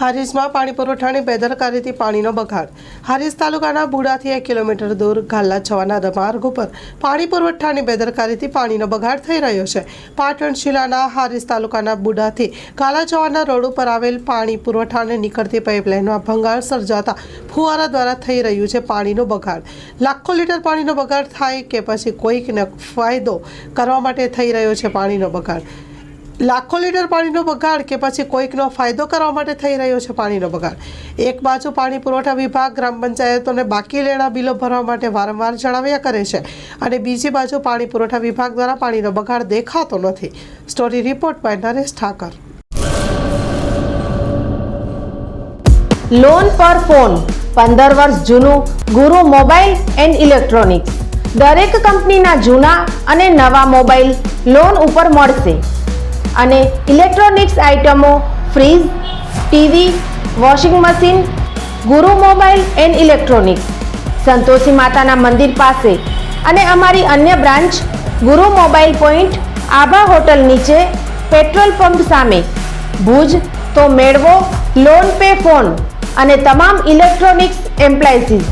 હારીજમાં પાણી પુરવઠાની બેદરકારીથી પાણીનો બગાડ. હારીજ તાલુકાના બુડાથી 1 કિલોમીટર દૂર ગાલ્લા જવાના માર્ગ ઉપર પાણી પુરવઠાની બેદરકારીથી પાણીનો બગાડ થઈ રહ્યો છે. પાટણ જિલ્લાના હારીજ તાલુકાના બુડાથી ગાલ્લા જવાના રોડ ઉપર આવેલ પાણી પુરવઠાને નીકળતી પાઇપલાઇનમાં ભંગાણ સર્જાતા ફુવારા દ્વારા થઈ રહ્યું છે પાણીનો બગાડ. લાખો લીટર પાણીનો બગાડ થાય કે પછી કોઈકને ફાયદો કરવા માટે થઈ રહ્યો છે પાણીનો બગાડ. લાખો લીટર પાણીનો બગાડ કે પછી કોઈકનો ફાયદો કરવા માટે થઈ રહ્યો છે પાણીનો બગાડ. એક બાજુ પાણી પુરવઠા વિભાગ ગ્રામ પંચાયતોને બાકી લેણા બિલો ભરવા માટે વારંવાર જણાવ્યા કરે છે અને બીજી બાજુ પાણી પુરવઠા વિભાગ દ્વારા પાણીનો બગાડ દેખાતો નથી. Story report by Naresh Thakar. Loan પર ફોન 15 વર્ષ જૂનું ગુરુ મોબાઈલ એન્ડ ઇલેક્ટ્રોનિક્સ. દરેક કંપનીના જૂના અને નવા મોબાઈલ લોન ઉપર મળશે અને ઇલેક્ટ્રોનિક્સ આઇટમો ફ્રીજ, ટીવી, વોશિંગ મશીન. ગુરુ મોબાઈલ એન્ડ ઇલેક્ટ્રોનિક્સ, સંતોષી માતાના મંદિર પાસે અને અમારી અન્ય બ્રાન્ચ ગુરુ મોબાઈલ પોઈન્ટ આભા હોટલ નીચે, પેટ્રોલ પંપ સામે, ભુજ. તો મેળવો લોન પે ફોન અને તમામ ઇલેક્ટ્રોનિક્સ એપ્લાયન્સીસ.